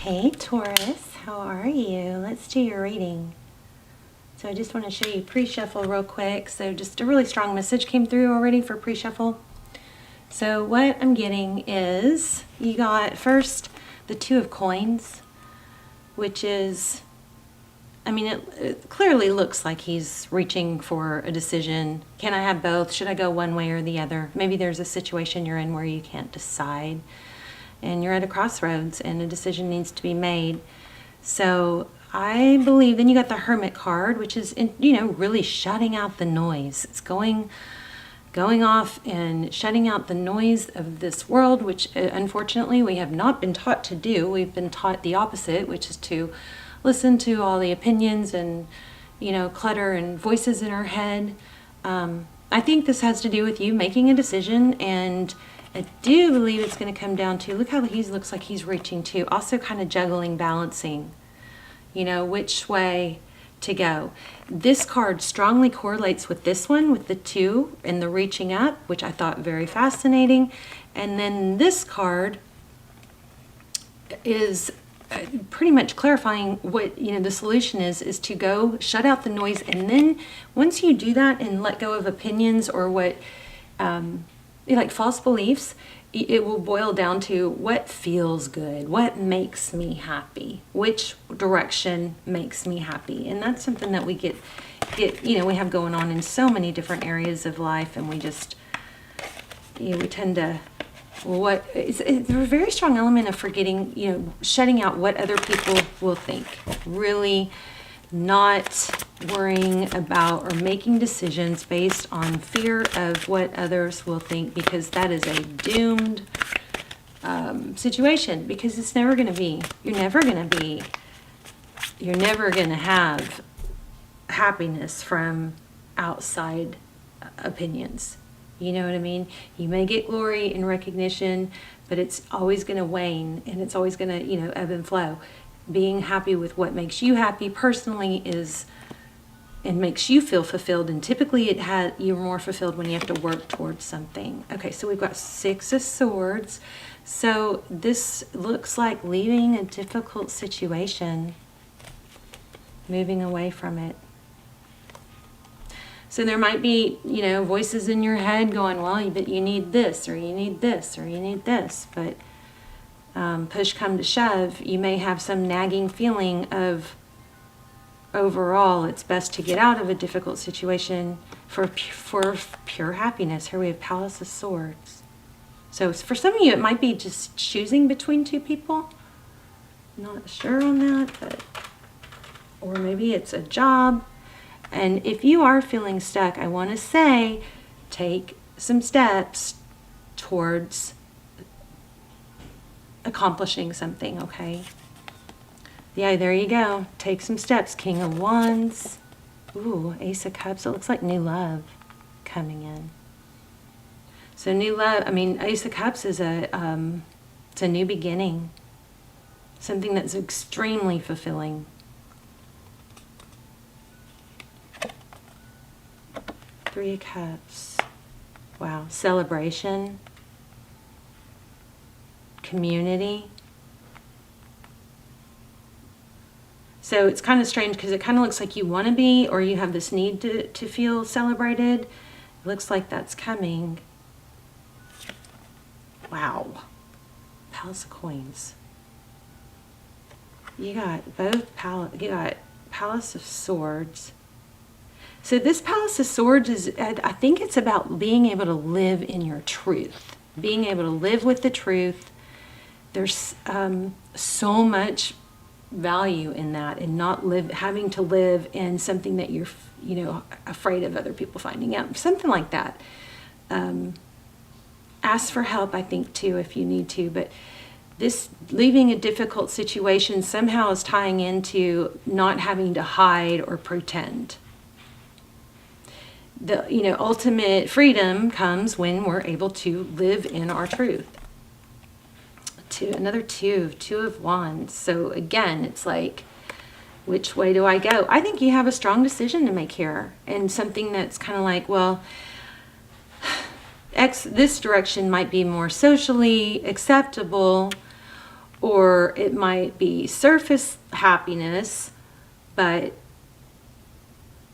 Hey Taurus, how are you? Let's do your reading. So I just want to show you pre-shuffle real quick. So just a really strong message came through already for pre-shuffle. So what I'm getting is you got first the Two of Coins, which is, I mean, it clearly looks like he's reaching for a decision. Can I have both? Should I go one way or the other? Maybe there's a situation you're in where you can't decide and you're at a crossroads and a decision needs to be made. So I believe, then you got the Hermit card, which is, really shutting out the noise. It's going off and shutting out the noise of this world, which unfortunately we have not been taught to do. We've been taught the opposite, which is to listen to all the opinions and, clutter and voices in our head. I think this has to do with you making a decision, and I do believe it's going to come down to, look how he looks like he's reaching to, also kind of juggling, balancing, which way to go. This card strongly correlates with this one, with the two and the reaching up, which I thought very fascinating. And then this card is pretty much clarifying what, the solution is to go shut out the noise. And then once you do that and let go of opinions or what, like false beliefs, it will boil down to what feels good, what makes me happy, which direction makes me happy. And that's something that we get, we have going on in so many different areas of life, and we just, we tend to, it's a very strong element of forgetting, shutting out what other people will think, really not worrying about or making decisions based on fear of what others will think, because that is a doomed situation, because it's never going to be, you're never going to have happiness from outside opinions. You know what I mean? You may get glory and recognition, but it's always going to wane, and it's always going to, ebb and flow. Being happy with what makes you happy personally and makes you feel fulfilled, and typically you're more fulfilled when you have to work towards something. Okay, so we've got Six of Swords. So this looks like leaving a difficult situation, moving away from it. So there might be, voices in your head going, well, but you need this, or you need this, or you need this, but push come to shove, you may have some nagging feeling of, overall, it's best to get out of a difficult situation for pure happiness. Here we have Palace of Swords. So for some of you, it might be just choosing between two people. Not sure on that, but, or maybe it's a job. And if you are feeling stuck, I want to say, take some steps towards accomplishing something, okay? Yeah, there you go. Take some steps. King of Wands. Ooh, Ace of Cups. It looks like new love coming in. So new love, Ace of Cups is it's a new beginning. Something that's extremely fulfilling. Three of Cups. Wow. Celebration. Community. So it's kind of strange because it kind of looks like you want to be, or you have this need to feel celebrated. It looks like that's coming. Wow. Palace of Coins. You got Palace of Swords. So this Palace of Swords is, I think it's about being able to live in your truth. Being able to live with the truth. There's so much value in that, and not having to live in something that you're, afraid of other people finding out. Something like that. Ask for help, I think, too, if you need to. But this leaving a difficult situation somehow is tying into not having to hide or pretend. The, ultimate freedom comes when we're able to live in our truth. Another two of Wands. So again, it's like, which way do I go? I think you have a strong decision to make here, and something that's kind of like, well, this direction might be more socially acceptable, or it might be surface happiness, but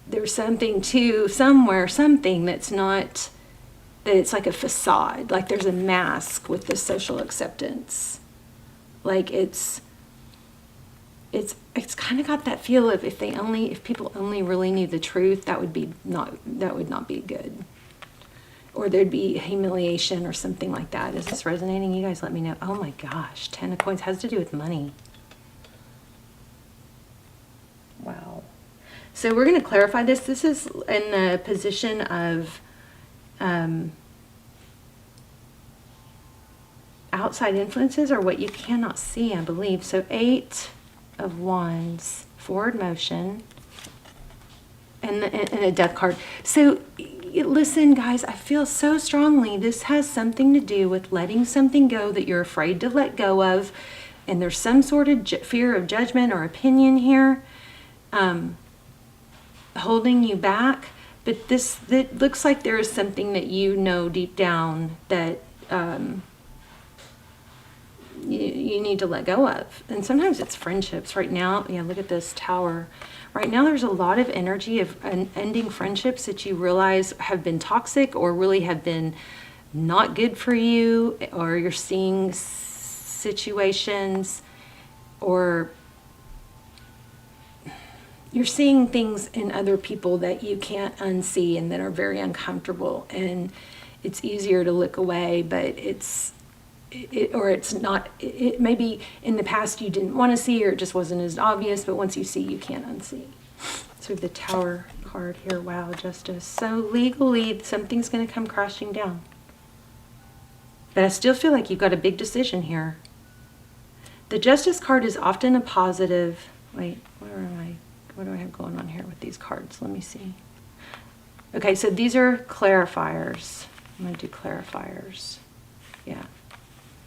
there's something something that's not, that it's like a facade, like there's a mask with the social acceptance. Like it's kind of got that feel of if people only really knew the truth, that would not be good. Or there'd be humiliation or something like that. Is this resonating? You guys let me know. Oh my gosh, 10 of Coins has to do with money. Wow. So we're going to clarify this. This is in the position of outside influences, or what you cannot see, I believe. So 8 of Wands, forward motion, and a Death card. So listen, guys, I feel so strongly this has something to do with letting something go that you're afraid to let go of, and there's some sort of fear of judgment or opinion here holding you back. But it looks like there is something that you know deep down that you need to let go of. And sometimes it's friendships. Right now, yeah, look at this Tower. Right now there's a lot of energy of ending friendships that you realize have been toxic or really have been not good for you, or you're seeing situations, or you're seeing things in other people that you can't unsee and that are very uncomfortable, and it's easier to look away, but maybe in the past you didn't want to see, or it just wasn't as obvious, but once you see, you can't unsee. So the Tower card here, wow, Justice. So legally, something's going to come crashing down. But I still feel like you've got a big decision here. The Justice card is often a positive. Wait, where am I? What do I have going on here with these cards? Let me see. Okay, so these are clarifiers. I'm going to do clarifiers. Yeah.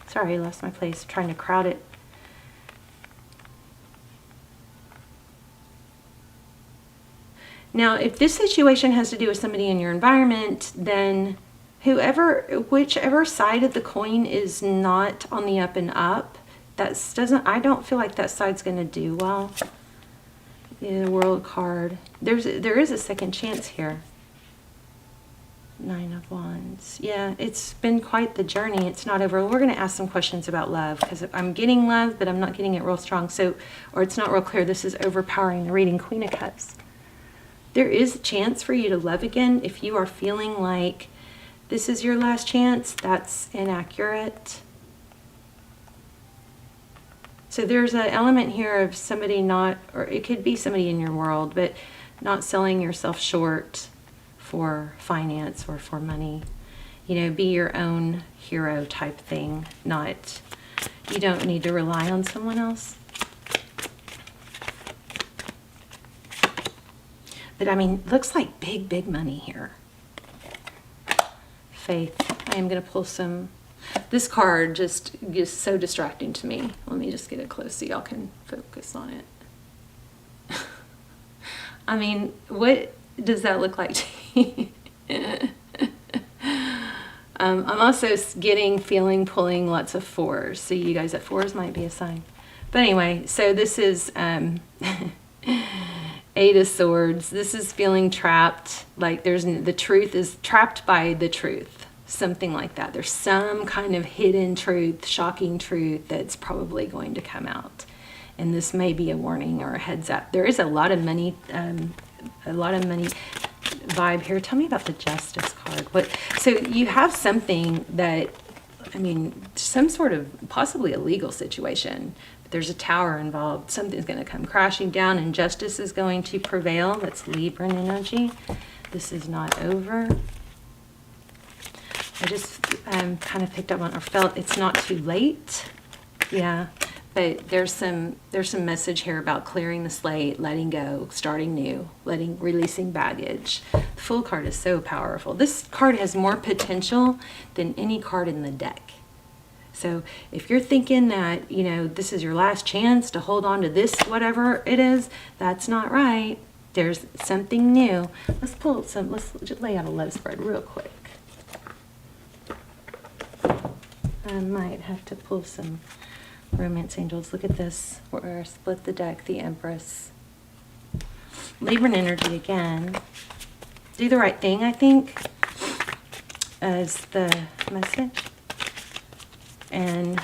Sorry, I lost my place. I'm trying to crowd it. Now, if this situation has to do with somebody in your environment, then whichever side of the coin is not on the up and up, I don't feel like that side's going to do well. Yeah, the World card. There is a second chance here. 9 of Wands. Yeah, it's been quite the journey. It's not over. We're going to ask some questions about love, because I'm getting love, but I'm not getting it real strong. Or it's not real clear. This is overpowering the reading. Queen of Cups. There is a chance for you to love again. If you are feeling like this is your last chance, that's inaccurate. So there's an element here of somebody or it could be somebody in your world, but not selling yourself short for finance or for money. Be your own hero type thing. You don't need to rely on someone else. But I mean, looks like big, big money here. Faith. I am going to pull some. This card just is so distracting to me. Let me just get it close so y'all can focus on it. I mean, what does that look like to you? I'm also feeling, pulling lots of 4s. So you guys at 4s might be a sign. But anyway, so this is 8 of Swords. This is feeling trapped. Like the truth is trapped by the truth. Something like that. There's some kind of hidden truth, shocking truth that's probably going to come out. And this may be a warning or a heads up. There is a lot of money vibe here. Tell me about the Justice card. So you have something that, I mean, some sort of possibly a legal situation. But there's a Tower involved. Something's going to come crashing down, and justice is going to prevail. That's Libran energy. This is not over. I just kind of picked up on or felt it's not too late. Yeah. But there's some message here about clearing the slate, letting go, starting new, releasing baggage. The Fool card is so powerful. This card has more potential than any card in the deck. So if you're thinking that, this is your last chance to hold on to this, whatever it is, that's not right. There's something new. Let's just lay out a love spread real quick. I might have to pull some Romance angels, look at this. We're split the deck, the Empress. Libran energy again. Do the right thing, I think, as the message. And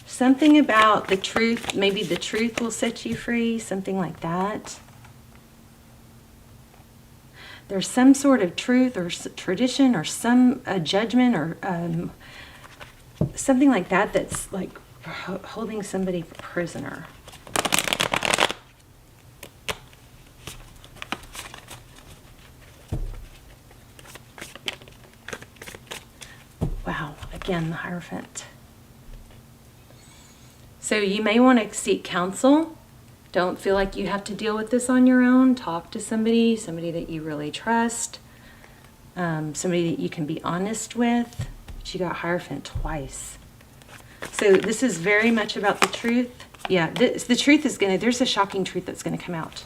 something about the truth, maybe the truth will set you free, something like that. There's some sort of truth or tradition or some judgment or something like that that's like holding somebody prisoner. Wow, again, the Hierophant. So you may want to seek counsel. Don't feel like you have to deal with this on your own. Talk to somebody that you really trust, somebody that you can be honest with. But you got Hierophant twice. So this is very much about the truth. Yeah, the truth is there's a shocking truth that's going to come out.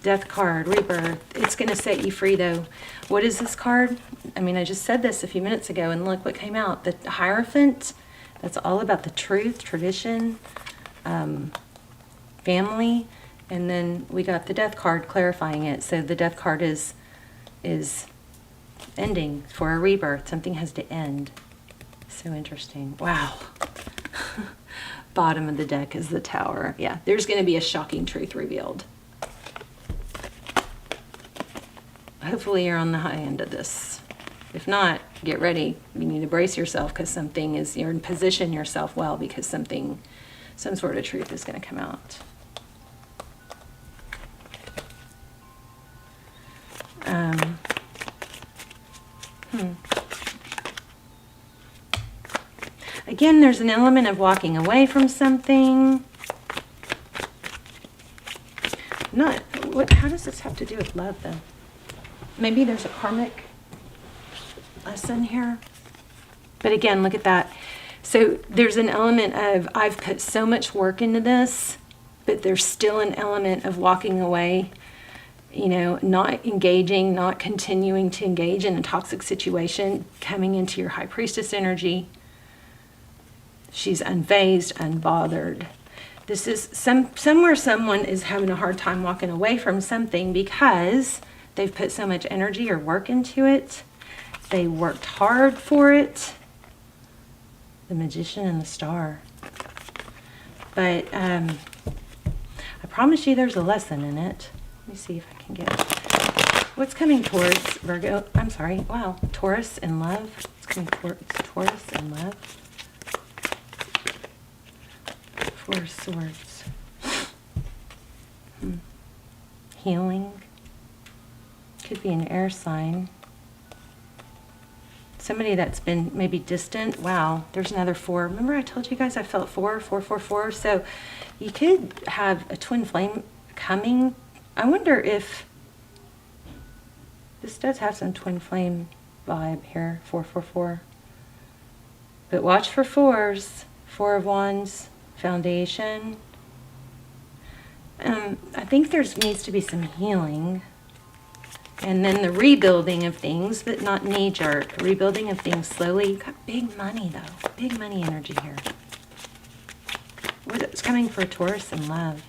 Death card, Rebirth. It's going to set you free, though. What is this card? I mean, I just said this a few minutes ago, and look what came out. The Hierophant, that's all about the truth, tradition, family. And then we got the Death card clarifying it. So the Death card is ending for a rebirth. Something has to end. So interesting. Wow. Bottom of the deck is the Tower. Yeah, there's going to be a shocking truth revealed. Hopefully you're on the high end of this. If not, get ready. You need to brace yourself because you're in position yourself well because some sort of truth is going to come out. Again, there's an element of walking away from something. How does this have to do with love, though? Maybe there's a karmic lesson here. But again, look at that. So there's an element of, I've put so much work into this, but there's still an element of walking away, not engaging, not continuing to engage in a toxic situation, coming into your High Priestess energy. She's unfazed, unbothered. This is somewhere someone is having a hard time walking away from something because they've put so much energy or work into it. They worked hard for it. The Magician and the Star. But I promise you there's a lesson in it. Let me see if I can get what's coming towards Virgo. I'm sorry. Wow. Taurus and love. It's coming towards Taurus and love. Four of Swords. Healing. Could be an air sign. Somebody that's been maybe distant. Wow, there's another 4. Remember I told you guys I felt 4, 4, 4, 4. So you could have a twin flame coming. I wonder if this does have some twin flame vibe here. 4, 4, 4. But watch for 4s. 4 of Wands. Foundation. I think needs to be some healing. And then the rebuilding of things, but not knee-jerk. Rebuilding of things slowly. You've got big money, though. Big money energy here. What's coming for Taurus and love?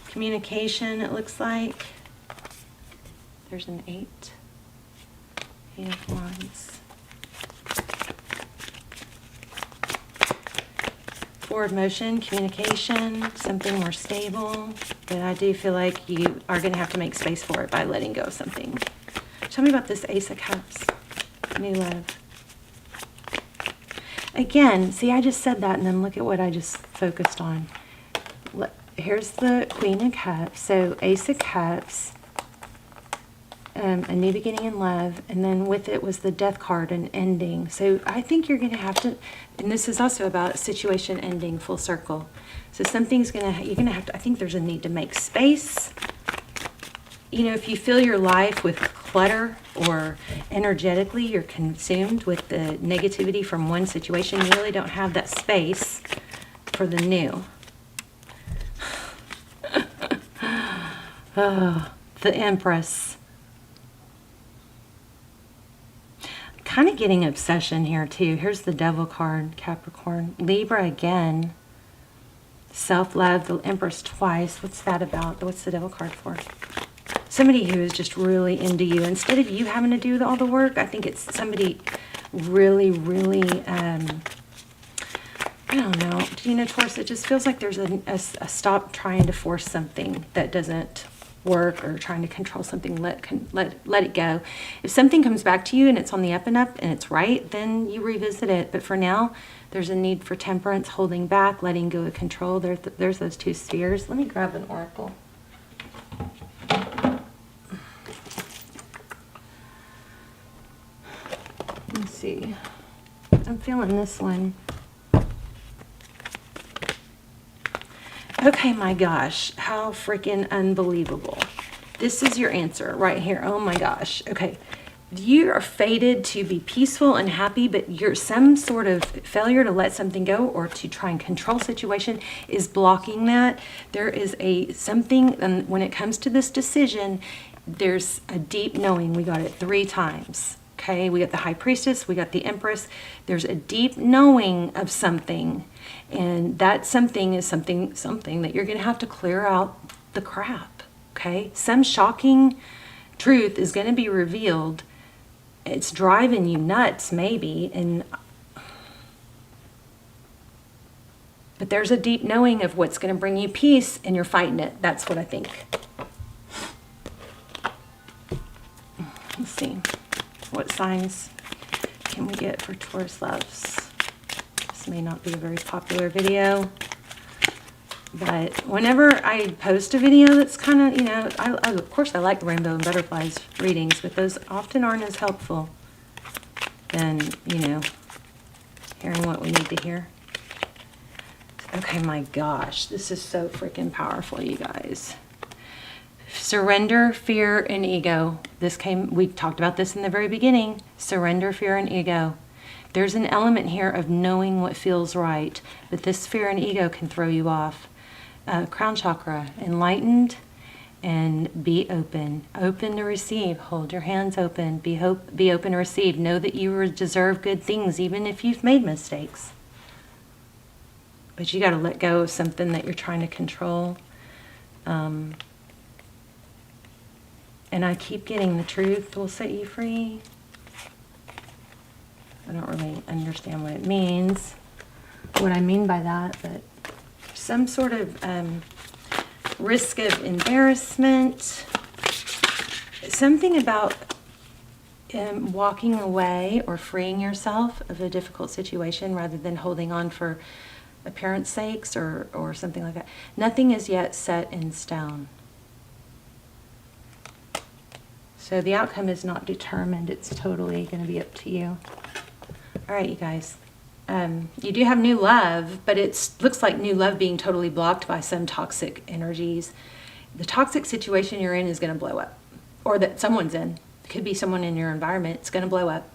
Communication, it looks like. There's an 8. 8 of Wands. Forward motion, communication, something more stable. But I do feel like you are going to have to make space for it by letting go of something. Tell me about this Ace of Cups. New love. Again, see, I just said that, and then look at what I just focused on. Here's the Queen of Cups. So Ace of Cups. A new beginning in love, and then with it was the Death card, an ending. So I think you're going to have to, and this is also about situation ending full circle. So something's you're going to have to, I think there's a need to make space. If you fill your life with clutter or energetically you're consumed with the negativity from one situation, you really don't have that space for the new. Oh, the Empress. Kind of getting obsession here too. Here's the Devil card, Capricorn. Libra again. Self-love, the Empress twice. What's that about? What's the Devil card for? Somebody who is just really into you. Instead of you having to do all the work, I think it's somebody really, really, I don't know. Do you know, Taurus, it just feels like there's a stop trying to force something that doesn't work, or trying to control something. Let it go. If something comes back to you and it's on the up and up and it's right, then you revisit it. But for now, there's a need for temperance, holding back, letting go of control. There's those two spheres. Let me grab an oracle. Let's see. I'm feeling this one. Okay, my gosh, how freaking unbelievable. This is your answer right here. Oh my gosh. Okay. You are fated to be peaceful and happy, but you're some sort of failure to let something go or to try and control situation is blocking that. There is something, and when it comes to this decision, there's a deep knowing. We got it 3 times. Okay, we got the High Priestess, we got the Empress. There's a deep knowing of something, and that something is something that you're going to have to clear out the crap. Okay, some shocking truth is going to be revealed. It's driving you nuts, maybe, but there's a deep knowing of what's going to bring you peace, and you're fighting it. That's what I think. Let's see. What signs can we get for Taurus loves? This may not be a very popular video, but whenever I post a video that's kind of, you know, of course I like rainbow and butterflies readings, but those often aren't as helpful than, you know, hearing what we need to hear. Okay, my gosh, this is so freaking powerful, you guys. Surrender, fear, and ego. We talked about this in the very beginning. Surrender, fear, and ego. There's an element here of knowing what feels right, but this fear and ego can throw you off. Crown chakra, enlightened, and be open. Open to receive. Hold your hands open. Be open to receive. Know that you deserve good things, even if you've made mistakes. But you got to let go of something that you're trying to control. And I keep getting the truth will set you free. I don't really understand what it means, what I mean by that, but some sort of risk of embarrassment. Something about walking away or freeing yourself of a difficult situation rather than holding on for appearance sakes or something like that. Nothing is yet set in stone. So the outcome is not determined. It's totally going to be up to you. All right, you guys. You do have new love, but it looks like new love being totally blocked by some toxic energies. The toxic situation you're in is going to blow up. Or that someone's in. It could be someone in your environment. It's going to blow up.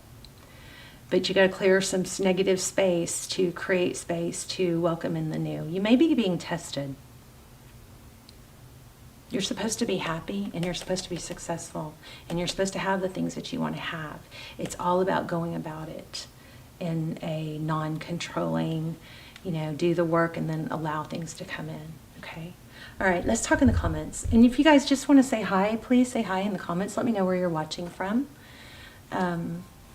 But you got to clear some negative space to create space to welcome in the new. You may be being tested. You're supposed to be happy, and you're supposed to be successful, and you're supposed to have the things that you want to have. It's all about going about it in a non-controlling, you know, do the work and then allow things to come in, okay? All right, let's talk in the comments. And if you guys just want to say hi, please say hi in the comments. Let me know where you're watching from.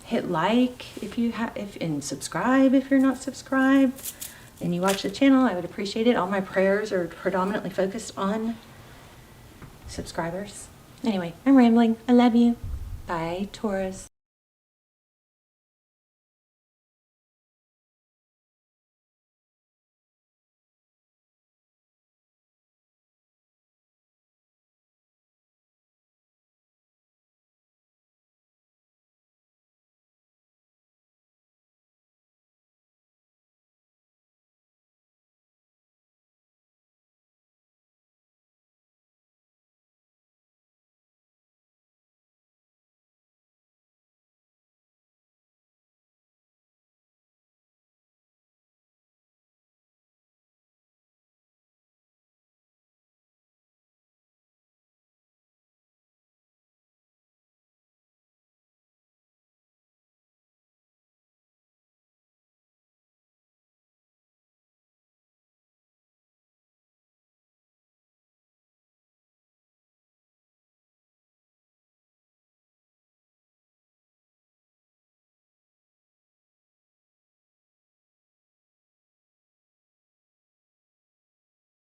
Hit like if you have, and subscribe if you're not subscribed. And you watch the channel, I would appreciate it. All my prayers are predominantly focused on subscribers. Anyway, I'm rambling. I love you. Bye, Taurus.